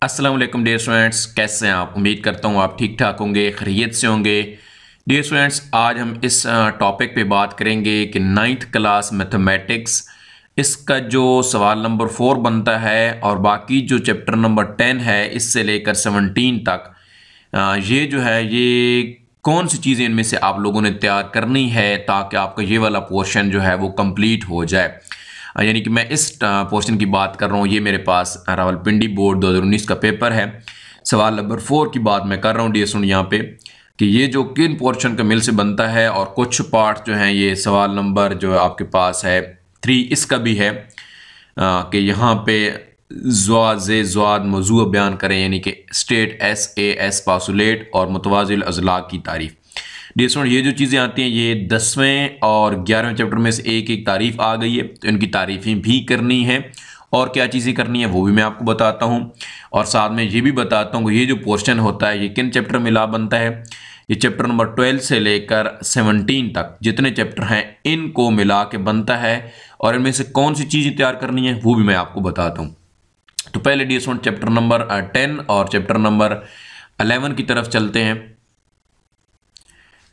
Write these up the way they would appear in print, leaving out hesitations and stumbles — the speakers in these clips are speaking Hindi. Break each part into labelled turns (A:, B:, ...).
A: अस्सलाम वालेकुम डियर स्टूडेंट्स, कैसे हैं आप। उम्मीद करता हूँ आप ठीक ठाक होंगे, खैरियत से होंगे। डियर स्टूडेंट्स, आज हम इस टॉपिक पे बात करेंगे कि नाइन्थ क्लास मैथमेटिक्स, इसका जो सवाल नंबर 4 बनता है और बाकी जो चैप्टर नंबर 10 है इससे लेकर 17 तक, ये जो है ये कौन सी चीज़ें इनमें से आप लोगों ने तैयार करनी है ताकि आपका ये वाला पोर्शन जो है वो कंप्लीट हो जाए। यानी कि मैं इस पोर्शन की बात कर रहा हूँ। ये मेरे पास रावलपिंडी बोर्ड 2019 का पेपर है। सवाल नंबर 4 की बात मैं कर रहा हूँ डियर स्टूडेंट यहाँ पे कि ये जो किन पोर्शन का मिल से बनता है, और कुछ पार्ट जो हैं ये सवाल नंबर जो आपके पास है 3 इसका भी है कि यहाँ पे ज़्वाद मौजूद बयान करें, यानी कि स्टेट SAS पासुलेट और मुतवाज़िल अज़ला की तारीफ़। डियर स्टूडेंट, ये जो चीज़ें आती हैं ये 10वें और 11वें चैप्टर में से एक एक तारीफ़ आ गई है, तो इनकी तारीफ़ें भी करनी है और क्या चीज़ें करनी है वो भी मैं आपको बताता हूँ। और साथ में ये भी बताता हूँ कि ये जो पोर्शन होता है ये किन चैप्टर में ला बनता है। ये चैप्टर नंबर 12 से लेकर 17 तक जितने चैप्टर हैं इनको मिला के बनता है, और इनमें से कौन सी चीज़ें तैयार करनी है वो भी मैं आपको बताता हूँ। तो पहले डियर स्टूडेंट चैप्टर नंबर 10 और चैप्टर नंबर 11 की तरफ चलते हैं।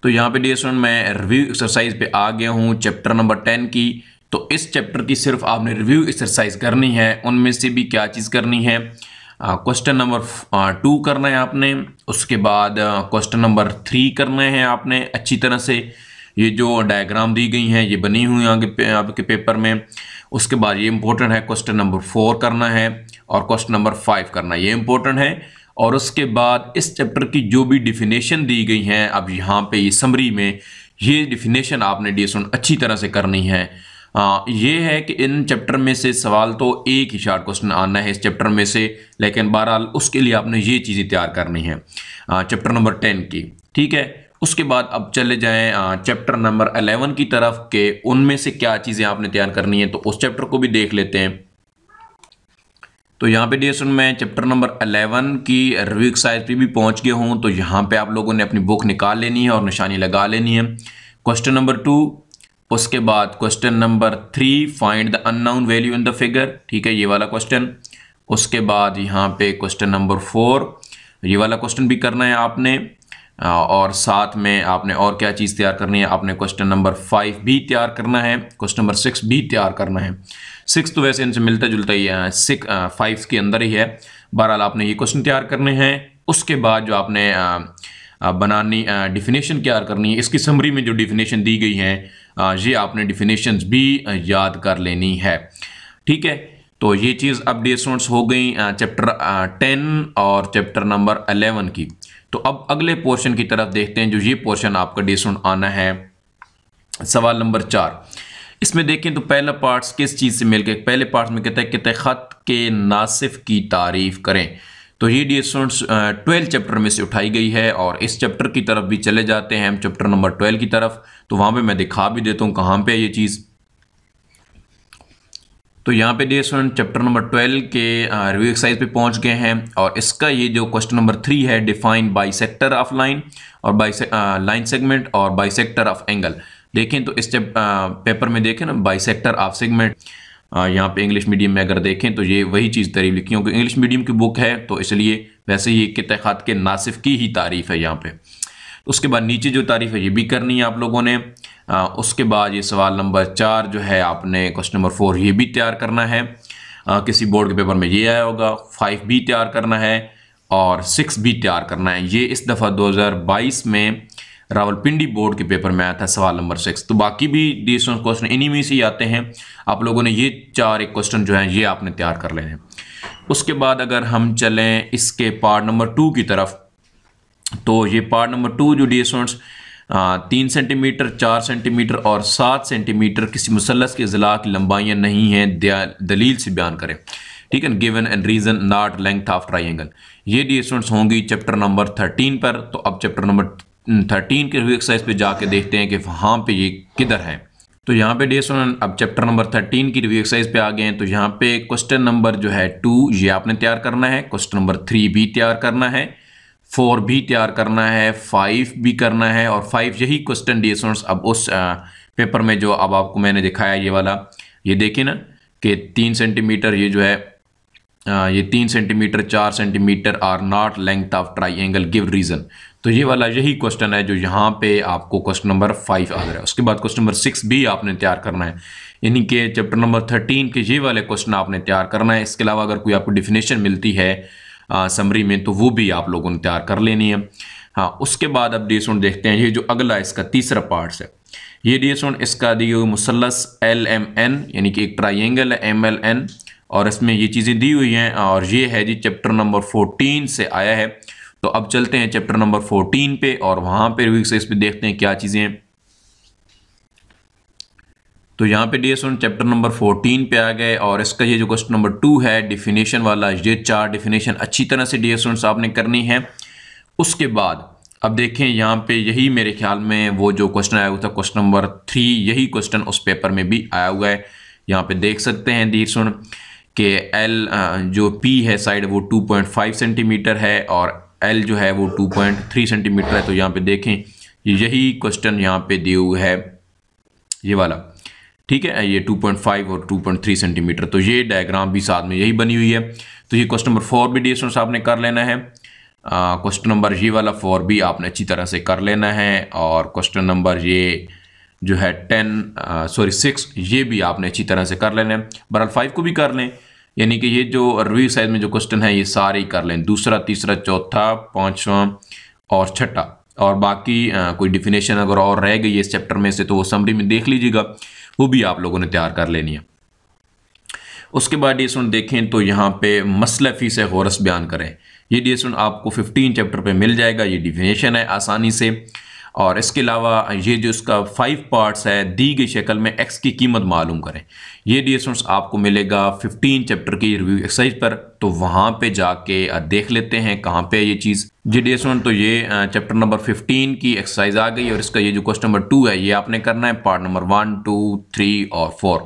A: तो यहाँ पे डियर स्टूडेंट मैं रिव्यू एक्सरसाइज पे आ गया हूँ चैप्टर नंबर 10 की। तो इस चैप्टर की सिर्फ आपने रिव्यू एक्सरसाइज करनी है। उनमें से भी क्या चीज़ करनी है, क्वेश्चन नंबर 2 करना है आपने, उसके बाद क्वेश्चन नंबर 3 करना है आपने अच्छी तरह से। ये जो डायग्राम दी गई हैं ये बनी हुई आगे आपके पेपर में। उसके बाद ये इंपॉर्टेंट है, क्वेश्चन नंबर 4 करना है और क्वेश्चन नंबर 5 करना है, ये इंपॉर्टेंट है। और उसके बाद इस चैप्टर की जो भी डिफिनेशन दी गई हैं, अब यहाँ पे ये समरी में ये डिफिनेशन आपने डियर अच्छी तरह से करनी है। ये है कि इन चैप्टर में से सवाल तो एक ही शार्ट क्वेश्चन आना है इस चैप्टर में से, लेकिन बहरहाल उसके लिए आपने ये चीज़ें तैयार करनी है चैप्टर नंबर 10 की। ठीक है, उसके बाद अब चले जाएं चैप्टर नंबर 11 की तरफ के उनमें से क्या चीज़ें आपने तैयार करनी है, तो उस चैप्टर को भी देख लेते हैं। तो यहाँ पे डियर मैं चैप्टर नंबर 11 की रिव्यू एक्सरसाइज पे भी पहुँच गया हूँ। तो यहाँ पे आप लोगों ने अपनी बुक निकाल लेनी है और निशानी लगा लेनी है। क्वेश्चन नंबर 2, उसके बाद question number 3 find the unknown value in the figure, ठीक है ये वाला क्वेश्चन। उसके बाद यहाँ पे क्वेश्चन नंबर 4 ये वाला क्वेश्चन भी करना है आपने, और साथ में आपने और क्या चीज़ तैयार करनी है, आपने क्वेश्चन नंबर 5 भी तैयार करना है, क्वेश्चन नंबर 6 भी तैयार करना है। 6 तो वैसे इनसे मिलता जुलता ही है, 5 के अंदर ही है। बहरहाल आपने ये क्वेश्चन तैयार करने हैं। उसके बाद जो आपने बनानी डिफिनेशन तैयार करनी है, इसकी समरी में जो डिफिनेशन दी गई हैं ये आपने डिफिनेशंस भी याद कर लेनी है। ठीक है, तो ये चीज़ अब डियर स्टूडेंट्स हो गई चैप्टर 10 और चैप्टर नंबर 11 की। तो अब अगले पोर्शन की तरफ देखते हैं। जो ये पोर्शन आपका डियर स्टूडेंट आना है सवाल नंबर 4। इसमें देखें तो पहला पार्ट किस चीज़ से मिलकर, पहले पार्ट में कहता है ख़त के नासिफ की तारीफ करें। तो ये डियर स्टूडेंट्स 12 चैप्टर में से उठाई गई है, और इस चैप्टर की तरफ भी चले जाते हैं हम चैप्टर नंबर 12 की तरफ। तो वहाँ पे मैं दिखा भी देता हूँ कहाँ पे है ये चीज़। तो यहाँ पे डियर स्टूडेंट चैप्टर नंबर 12 के रिव्यू एक्सरसाइज पे पहुँच गए हैं, और इसका ये जो क्वेश्चन नंबर 3 है, डिफाइन बाइसेक्टर ऑफ लाइन और लाइन सेगमेंट और बाइसेक्टर ऑफ एंगल। देखें तो इस पेपर में देखें ना, बाइसेक्टर ऑफ सेगमेंट, यहाँ पे इंग्लिश मीडियम में अगर देखें तो ये वही चीज़ तारीफ लिखी, क्योंकि इंग्लिश मीडियम की बुक है तो इसलिए वैसे ही ख़त के नासिफ की ही तारीफ़ है यहाँ पे। उसके बाद नीचे जो तारीफ़ है ये भी करनी है आप लोगों ने। उसके बाद ये सवाल नंबर 4 जो है आपने क्वेश्चन नंबर 4 ये भी तैयार करना है। किसी बोर्ड के पेपर में ये आया होगा। 5 भी तैयार करना है और 6 भी तैयार करना है। ये इस दफ़ा 2022 में रावलपिंडी बोर्ड के पेपर में आया था सवाल नंबर 6। तो बाकी भी डिस्टेंस क्वेश्चन इन्हीं में से आते हैं। आप लोगों ने ये 4 एक क्वेश्चन जो है ये आपने तैयार कर लेने हैं। उसके बाद अगर हम चलें इसके पार्ट नंबर 2 की तरफ, तो ये पार्ट नंबर 2 जो डिस्टेंस 3 सेंटीमीटर, 4 सेंटीमीटर और 7 सेंटीमीटर किसी मुसल्लस के अज़ला की लंबाइयाँ नहीं हैं, दलील से बयान करें। ठीक है, given and reason not length of triangle. ये डिस्टेंस होंगी चैप्टर नंबर 13 पर। तो अब चैप्टर नंबर 13 के रिव्यू एक्सरसाइज पे जाके देखते हैं कि वहाँ पे ये किधर है। तो यहाँ पे डिस्टेंस अब चैप्टर नंबर 13 की रिव्यू एक्सरसाइज पे आ गए हैं। तो यहाँ पे क्वेश्चन नंबर जो है 2 ये आपने तैयार करना है, क्वेश्चन नंबर 3 भी तैयार करना है, 4 भी तैयार करना है, 5 भी करना है। और 5 यही क्वेश्चन डिस्टेंस अब उस पेपर में जो अब आपको मैंने दिखाया ये वाला, ये देखिए ना कि 3 सेंटीमीटर ये जो है ये 3 centimetre 4 centimetre are not length of triangle give reason. तो ये वाला यही क्वेश्चन है जो यहाँ पे आपको क्वेश्चन नंबर 5 आ रहा है। उसके बाद क्वेश्चन नंबर 6 भी आपने तैयार करना है, यानी कि चैप्टर नंबर 13 के ये वाले क्वेश्चन आपने तैयार करना है। इसके अलावा अगर कोई आपको डिफिनेशन मिलती है समरी में तो वो भी आप लोगों ने तैयार कर लेनी है। हाँ, उसके बाद अब डियर्स स्टूडेंट देखते हैं ये जो अगला इसका तीसरा पार्ट है। ये डियर्स स्टूडेंट इसका दी हुई मुसल्लस LMN यानी कि एक ट्राइंगल है MLN, और इसमें ये चीज़ें दी हुई हैं, और ये है जी चैप्टर नंबर 14 से आया है। तो अब चलते हैं चैप्टर नंबर 14 पे और वहाँ पे रिव्यू एक्सरसाइज पे देखते हैं क्या चीज़ें हैं। तो यहाँ पे डियर स्टूडेंट चैप्टर नंबर 14 पे आ गए, और इसका ये जो क्वेश्चन नंबर 2 है डिफिनेशन वाला, ये 4 डिफिनेशन अच्छी तरह से डियर स्टूडेंट्स आपने करनी है। उसके बाद अब देखें यहाँ पे यही मेरे ख्याल में वो जो क्वेश्चन आया हुआ था क्वेश्चन नंबर 3, यही क्वेश्चन उस पेपर में भी आया हुआ है। यहाँ पे देख सकते हैं डियर स्टूडेंट कि L जो P है साइड वो 2.5 सेंटीमीटर है और L जो है वो 2.3 सेंटीमीटर है। तो यहाँ पे देखें यही क्वेश्चन यहाँ पे दिया हुआ है ये वाला, ठीक है, ये 2.5 और 2.3 सेंटीमीटर। तो ये डायग्राम भी साथ में यही बनी हुई है। तो ये क्वेश्चन नंबर 4 भी डियर स्टूडेंट्स आपने कर लेना है। क्वेश्चन नंबर ये वाला 4 भी आपने अच्छी तरह से कर लेना है, और क्वेश्चन नंबर ये जो है 6 ये भी आपने अच्छी तरह से कर लेना है। बहरहाल 5 को भी कर लें, यानी कि ये जो रिव्यू साइज में जो क्वेश्चन है ये सारे ही कर लें, दूसरा तीसरा चौथा पांचवा और छठा, और बाकी कोई डिफिनेशन अगर और रह गई है इस चैप्टर में से तो वो समरी में देख लीजिएगा, वो भी आप लोगों ने तैयार कर लेनी है। उसके बाद ये सुन देखें तो यहाँ पे मसला फीस गौरस बयान करें। ये डी सुन आपको 15 चैप्टर पे मिल जाएगा, ये डिफिनेशन है आसानी से। और इसके अलावा ये जो इसका 5 पार्ट्स है, दी गई शक्ल में एक्स की कीमत मालूम करें, ये डी स्टूडेंट्स आपको मिलेगा 15 चैप्टर की रिव्यू एक्सरसाइज पर। तो वहाँ पे जाके देख लेते हैं कहाँ पे ये चीज़। जी डी स्टूडेंट तो ये चैप्टर नंबर 15 की एक्सरसाइज आ गई, और इसका ये जो क्वेश्चन नंबर 2 है ये आपने करना है पार्ट नंबर 1, 2, 3 और 4।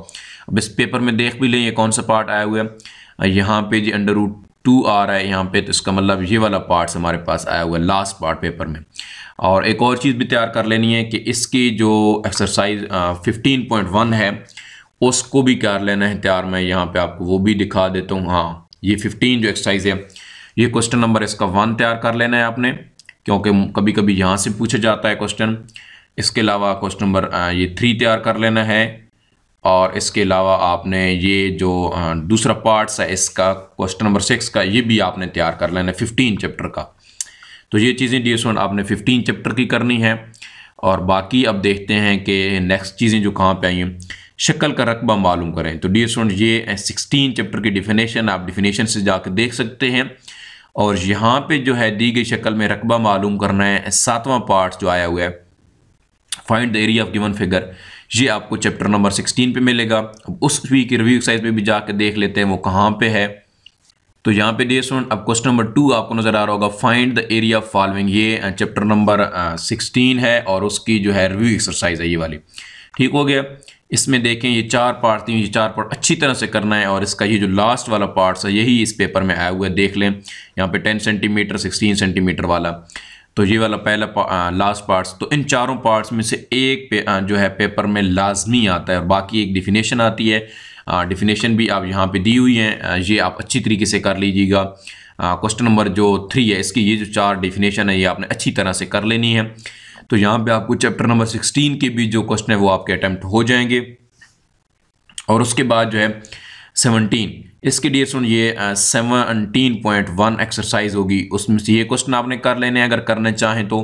A: अब इस पेपर में देख भी लें ये कौन सा पार्ट आया हुआ है। यहाँ पे जी √2 आ रहा है यहाँ पे, तो इसका मतलब ये वाला पार्ट हमारे पास आया हुआ है लास्ट पार्ट पेपर में। और एक और चीज़ भी तैयार कर लेनी है कि इसकी जो एक्सरसाइज 15.1 है उसको भी कर लेना है तैयार। मैं यहाँ पे आपको वो भी दिखा देता हूँ। हाँ, ये 15 जो एक्सरसाइज है ये क्वेश्चन नंबर इसका 1 तैयार कर लेना है आपने, क्योंकि कभी कभी यहाँ से पूछा जाता है क्वेश्चन। इसके अलावा क्वेश्चन नंबर ये 3 तैयार कर लेना है, और इसके अलावा आपने ये जो दूसरा पार्ट्स है इसका क्वेश्चन नंबर 6 का ये भी आपने तैयार कर लेना है 15 चैप्टर का। तो ये चीज़ें डियर स्टूडेंट आपने 15 चैप्टर की करनी है। और बाकी अब देखते हैं कि नेक्स्ट चीज़ें जो कहाँ पे आई हैं। शक्ल का रकबा मालूम करें। तो डियर स्टूडेंट ये 16 चैप्टर की डिफिनेशन आप डिफिनेशन से जाकर देख सकते हैं, और यहाँ पे जो है दी गई शक्ल में रकबा मालूम करना है। 7वां पार्ट जो आया हुआ है find the area of given figure, ये आपको चैप्टर नंबर 16 पे मिलेगा। अब उस वीक रिव्यू एक्सरसाइज में भी जाकर देख लेते हैं वो कहाँ पे है। तो यहाँ पे डियर स्टूडेंट अब क्वेश्चन नंबर 2 आपको नजर आ रहा होगा, find the area of following, ये चैप्टर नंबर 16 है और उसकी जो है रिव्यू एक्सरसाइज है ये वाली। ठीक हो गया। इसमें देखें ये 4 पार्ट थी, ये 4 पार्ट अच्छी तरह से करना है, और इसका ये जो लास्ट वाला पार्ट है यही इस पेपर में आया हुआ है, देख लें यहाँ पे 10 सेंटीमीटर 16 सेंटीमीटर वाला। तो ये वाला पहला लास्ट पार्ट्स, तो इन चारों पार्ट्स में से एक जो है पेपर में लाजमी आता है, और बाकी एक डिफिनेशन आती है। डिफिनेशन भी आप यहाँ पे दी हुई हैं, ये आप अच्छी तरीके से कर लीजिएगा। क्वेश्चन नंबर जो 3 है इसकी ये जो 4 डिफिनेशन है ये आपने अच्छी तरह से कर लेनी है। तो यहाँ पे आपको चैप्टर नंबर 16 के भी जो क्वेश्चन है वो आपके अटेम्प्ट हो जाएंगे। और उसके बाद जो है 17 इसके डियर स्टूडेंट ये 17.1 एक्सरसाइज होगी, उसमें से ये क्वेश्चन आपने कर लेने हैं अगर करना चाहें तो।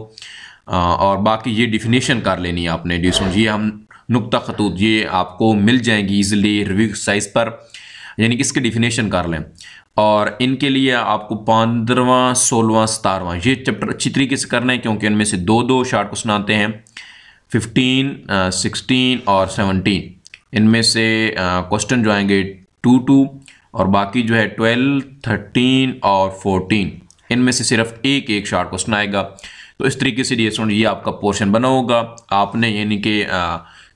A: और बाकी ये डिफिनेशन कर लेनी है आपने डियर स्टूडेंट, ये हम नुक्ता खतूत ये आपको मिल जाएंगी इजीली रिव्यू एक्सरसाइज पर, यानी कि इसके डिफिनेशन कर लें। और इनके लिए आपको 15वां 16वां 17वां ये चैप्टर अच्छी तरीके से करना है, क्योंकि इनमें से 2-2 शार्ट क्वेश्चन आते हैं। 15, 16 और 17 इनमें से क्वेश्चन जो आएंगे 2-2, और बाकी जो है 12, 13 और 14 इनमें से सिर्फ एक शार्ट क्वेश्चन आएगा। तो इस तरीके से ये आपका पोर्शन बना होगा। आपने यानी कि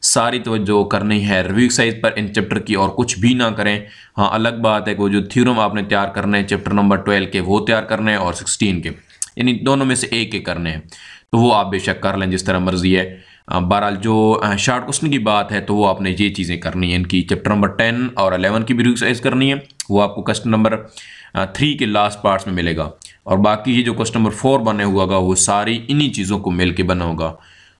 A: सारी तवज्जो करनी है रिव्यू एक्सरसाइज पर इन चैप्टर की, और कुछ भी ना करें। हाँ, अलग बात है कि वो जो थ्योरम आपने तैयार करना है चैप्टर नंबर 12 के वो तैयार करने हैं, और 16 के, यानी दोनों में से एक करने हैं। तो वो आप बेशक कर लें जिस तरह मर्जी है। बहरहाल जो शॉर्ट क्वेश्चन की बात है तो वो आपने ये चीज़ें करनी है, इनकी चैप्टर नंबर 10 और 11 की भी रिवाइज करनी है, वो आपको क्वेश्चन नंबर 3 के लास्ट पार्ट्स में मिलेगा। और बाकी ये जो क्वेश्चन नंबर 4 बने हुआ होगा वो सारी इन्हीं चीज़ों को मिल के बना होगा।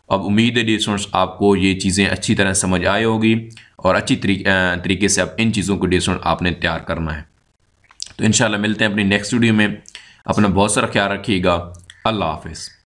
A: अब उम्मीद है डियर स्टूडेंट्स आपको ये चीज़ें अच्छी तरह समझ आई होगी और अच्छी तरीके से आप इन चीज़ों को डियर स्टूडेंट आपने तैयार करना है। तो इंशाल्लाह मिलते हैं अपनी नेक्स्ट वीडियो में। अपना बहुत सारा ख्याल रखिएगा। अल्लाह हाफिज़।